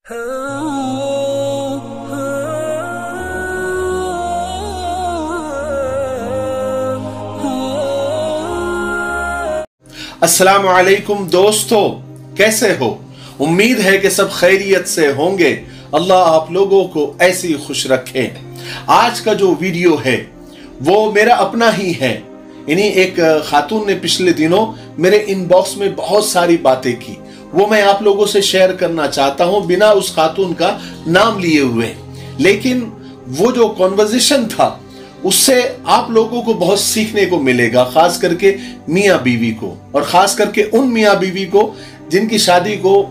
अस्सलाम वालेकुम दोस्तों, कैसे हो? उम्मीद है कि सब खैरियत से होंगे। अल्लाह आप लोगों को ऐसे ही खुश रखे। आज का जो वीडियो है वो मेरा अपना ही है। यानी एक खातून ने पिछले दिनों मेरे इनबॉक्स में बहुत सारी बातें की, वो मैं आप लोगों से शेयर करना चाहता हूं बिना उस खातून का नाम लिए हुए। लेकिन वो जो कॉन्वर्सेशन था उससे आप लोगों को बहुत सीखने को मिलेगा, खास करके मियाँ बीवी को, और खास करके उन मियाँ बीवी को जिनकी शादी को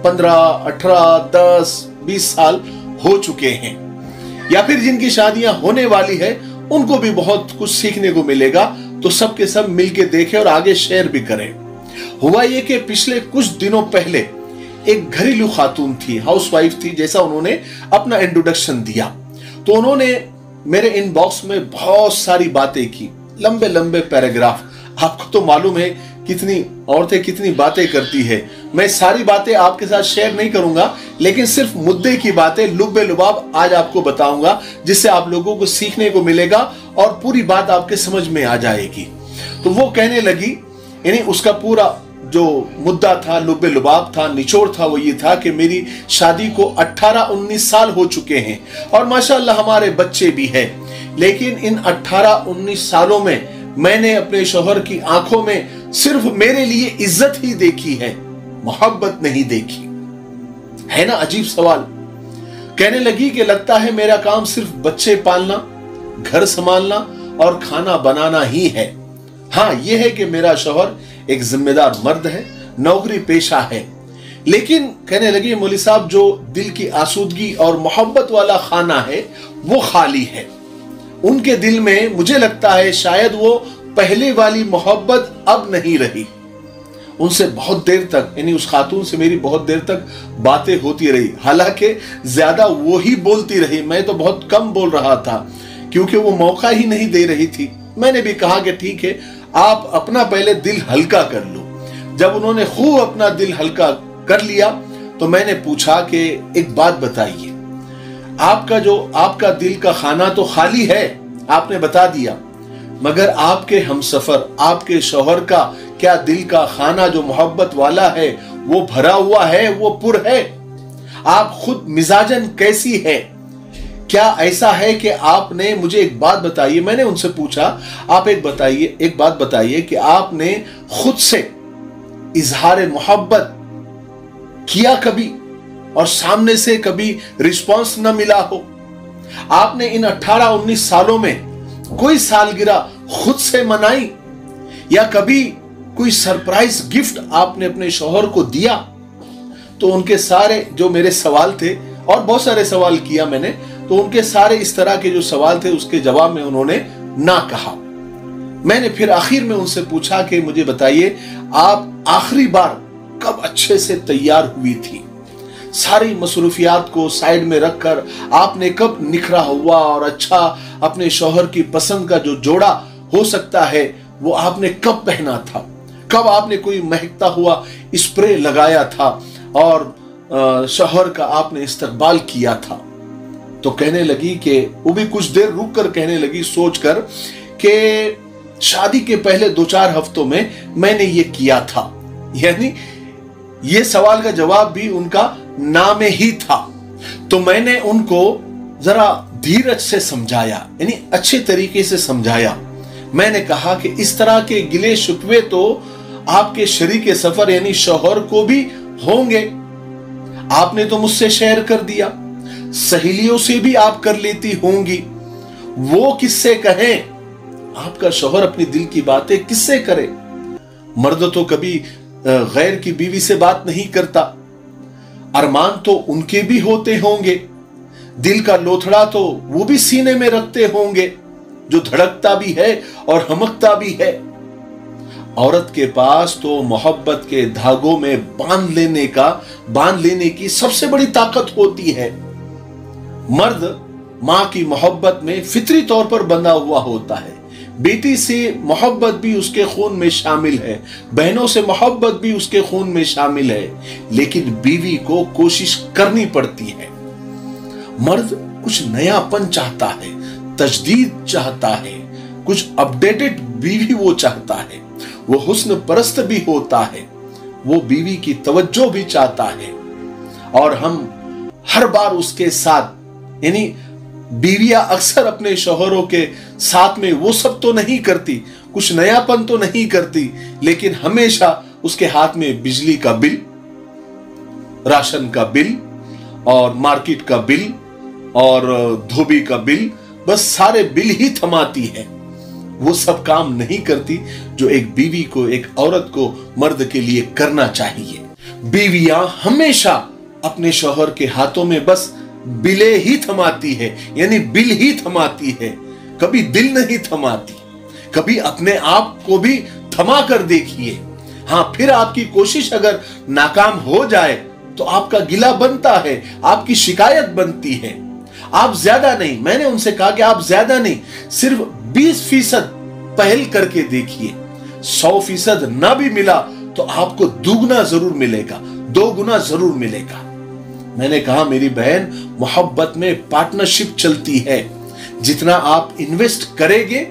15, 18, 10, 20 साल हो चुके हैं, या फिर जिनकी शादियां होने वाली है, उनको भी बहुत कुछ सीखने को मिलेगा। तो सब के सब मिलके देखें और आगे शेयर भी करें। हुआ ये कि पिछले कुछ दिनों पहले एक घरेलू खातून थी, हाउसवाइफ थी, जैसा उन्होंने अपना इंट्रोडक्शन दिया, तो उन्होंने मेरे इनबॉक्स में बहुत सारी बातें की, लंबे लंबे पैराग्राफ। आपको तो मालूम है कितनी औरतें कितनी बातें करती है। मैं सारी बातें आपके साथ शेयर नहीं करूंगा, लेकिन सिर्फ मुद्दे की बातें लुब्बे लुबाब आज आपको बताऊंगा, जिससे आप लोगों को सीखने को मिलेगा और पूरी बात आपके समझ में आ जाएगी। तो वो कहने लगी, यानी उसका पूरा जो मुद्दा था, लुब्बे लुबाब था, निचोड़ था, वो ये था कि मेरी शादी को 18-19 साल हो चुके हैं और माशाअल्लाह हमारे बच्चे भी हैं। लेकिन इन 18-19 सालों में मैंने अपने शौहर की आंखों में सिर्फ मेरे लिए इज्जत ही देखी है, मोहब्बत नहीं देखी। है ना अजीब सवाल। कहने लगी कि लगता है मेरा काम सिर्फ बच्चे पालना, घर संभालना और खाना बनाना ही है। हाँ, यह है कि मेरा शौहर एक जिम्मेदार मर्द है, नौकरी पेशा है। लेकिन कहने लगी मौलवी साहब, जो दिल की आसूदगी और मोहब्बत वाला खाना है वो खाली है। उनके दिल में मुझे लगता है शायद वो पहले वाली मोहब्बत अब नहीं रही। उनसे बहुत देर तक, यानी उस खातून से मेरी बहुत देर तक बातें होती रही। हालांकि ज्यादा वो ही बोलती रही, मैं तो बहुत कम बोल रहा था क्योंकि वो मौका ही नहीं दे रही थी। मैंने भी कहा कि ठीक है, आप अपना पहले दिल हल्का कर लो। जब उन्होंने खूब अपना दिल हल्का कर लिया तो मैंने पूछा कि एक बात बताइए, आपका दिल का खाना तो खाली है, आपने बता दिया, मगर आपके हमसफर, आपके शौहर का क्या दिल का खाना जो मोहब्बत वाला है वो भरा हुआ है, वो पुर है? आप खुद मिजाजन कैसी है? क्या ऐसा है कि आपने, मुझे एक बात बताइए, मैंने उनसे पूछा, आप एक बात बताइए कि आपने खुद से इजहार मोहब्बत किया कभी और सामने से कभी रिस्पांस न मिला हो? आपने इन 18-19 सालों में कोई सालगिरह खुद से मनाई या कभी कोई सरप्राइज गिफ्ट आपने अपने शौहर को दिया? तो उनके सारे जो मेरे सवाल थे, और बहुत सारे सवाल किया मैंने, तो उनके सारे इस तरह के जो सवाल थे उसके जवाब में उन्होंने ना कहा। मैंने फिर आखिर में उनसे पूछा कि मुझे बताइए, आप आखिरी बार कब अच्छे से तैयार हुई थी? सारी मसरूफियात को साइड में रखकर आपने कब निखरा हुआ और अच्छा अपने शौहर की पसंद का जो जोड़ा हो सकता है वो आपने कब पहना था? कब आपने कोई महकता हुआ स्प्रे लगाया था और शौहर का आपने इस्तकबाल किया था? तो कहने लगी कि वो भी कुछ देर रुक कर कहने लगी, सोचकर, कि शादी के पहले 2-4 हफ्तों में मैंने ये किया था। यानी ये सवाल का जवाब भी उनका ना में ही था। तो मैंने उनको जरा धीरज से समझाया, यानी अच्छे तरीके से समझाया। मैंने कहा कि इस तरह के गिले शिकवे तो आपके शरीके सफर यानी शौहर को भी होंगे। आपने तो मुझसे शेयर कर दिया, सहेलियों से भी आप कर लेती होंगी, वो किससे कहें? आपका शौहर अपनी दिल की बातें किससे करे? मर्द तो कभी गैर की बीवी से बात नहीं करता। अरमान तो उनके भी होते होंगे, दिल का लोथड़ा तो वो भी सीने में रखते होंगे, जो धड़कता भी है और हमकता भी है। औरत के पास तो मोहब्बत के धागों में बांध लेने की सबसे बड़ी ताकत होती है। मर्द मां की मोहब्बत में फितरी तौर पर बंधा हुआ होता है, बेटी से मोहब्बत भी उसके खून में शामिल है, बहनों से मोहब्बत भी उसके खून में शामिल है, लेकिन बीवी को कोशिश करनी पड़ती है। मर्द कुछ नयापन चाहता है, तजदीद चाहता है, कुछ अपडेटेड बीवी वो चाहता है, वो हुस्न परस्त भी होता है, वो बीवी की तवज्जो भी चाहता है। और हम हर बार उसके साथ, यानी बीवियां अक्सर अपने शौहरों के साथ में वो सब तो नहीं करती, कुछ नयापन तो नहीं करती, लेकिन हमेशा उसके हाथ में बिजली का बिल, राशन का बिल और मार्केट का बिल और धोबी का बिल, बस सारे बिल ही थमाती है। वो सब काम नहीं करती जो एक बीवी को, एक औरत को मर्द के लिए करना चाहिए। बीवियां हमेशा अपने शौहर के हाथों में बस बिले ही थमाती है, यानी बिल ही थमाती है, कभी दिल नहीं थमाती। कभी अपने आप को भी थमा कर देखिए। हाँ, फिर आपकी कोशिश अगर नाकाम हो जाए तो आपका गिला बनता है, आपकी शिकायत बनती है। आप ज्यादा नहीं, मैंने उनसे कहा कि आप ज्यादा नहीं, सिर्फ 20% पहल करके देखिए। 100% ना भी मिला तो आपको दुगना जरूर मिलेगा, 2 गुना जरूर मिलेगा। मैंने कहा मेरी बहन, मोहब्बत में पार्टनरशिप चलती है, जितना आप इन्वेस्ट करेंगे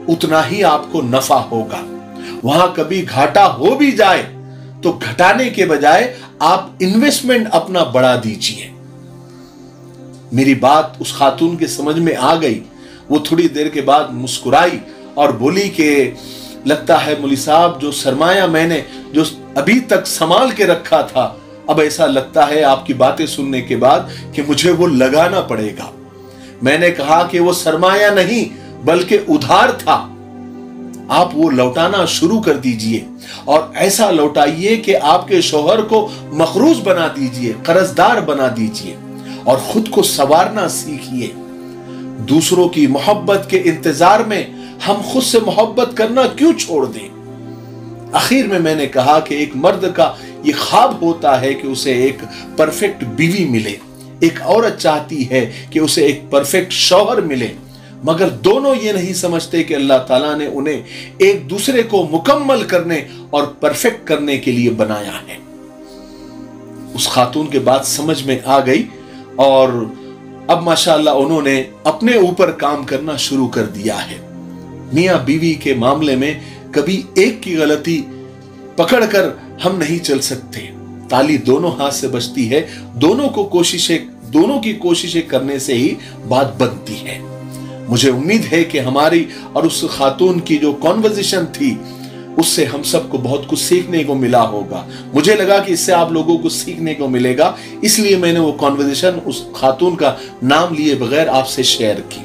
उतना ही आपको नफा होगा। वहां कभी घाटा हो भी जाए तो घटाने के बजाय आप इन्वेस्टमेंट अपना बढ़ा दीजिए। मेरी बात उस खातून के समझ में आ गई। वो थोड़ी देर के बाद मुस्कुराई और बोली कि लगता है मौलवी साहब, जो सरमाया मैंने जो अभी तक संभाल के रखा था, अब ऐसा लगता है आपकी बातें सुनने के बाद कि मुझे वो लगाना पड़ेगा। मैंने कहा कि वो सरमाया नहीं बल्कि उधार था, आप वो लौटाना शुरू कर दीजिए और ऐसा लौटाइए कि आपके शौहर को मखरूज बना दीजिए, कर्जदार बना दीजिए और खुद को संवारना सीखिए। दूसरों की मोहब्बत के इंतजार में हम खुद से मोहब्बत करना क्यों छोड़ दें। आखिर में मैंने कहा कि एक मर्द का ये ख्वाब होता है कि उसे एक परफेक्ट बीवी मिले, एक औरत चाहती है कि उसे एक परफेक्ट शौहर मिले, मगर दोनों ये नहीं समझते कि अल्लाह ताला ने उन्हें एक दूसरे को मुकम्मल करने और परफेक्ट करने के लिए बनाया है। उस खातून के बात समझ में आ गई और अब माशाअल्लाह उन्होंने अपने ऊपर काम करना शुरू कर दिया है। मियां बीवी के मामले में कभी एक की गलती पकड़कर हम नहीं चल सकते। ताली दोनों हाथ से बजती है, दोनों की कोशिशें करने से ही बात बनती है। मुझे उम्मीद है कि हमारी और उस खातून की जो कॉन्वर्सेशन थी उससे हम सबको बहुत कुछ सीखने को मिला होगा। मुझे लगा कि इससे आप लोगों को सीखने को मिलेगा, इसलिए मैंने वो कॉन्वर्सेशन उस खातून का नाम लिए बगैर आपसे शेयर की।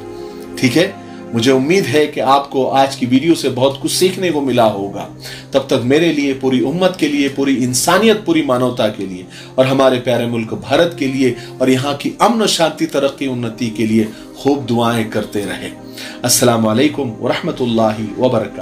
ठीक है, मुझे उम्मीद है कि आपको आज की वीडियो से बहुत कुछ सीखने को मिला होगा। तब तक मेरे लिए, पूरी उम्मत के लिए, पूरी इंसानियत, पूरी मानवता के लिए और हमारे प्यारे मुल्क भारत के लिए और यहाँ की अमन शांति, तरक्की, उन्नति के लिए खूब दुआएं करते रहे। अस्सलाम वालेकुम व रहमतुल्लाहि व बरकातहू।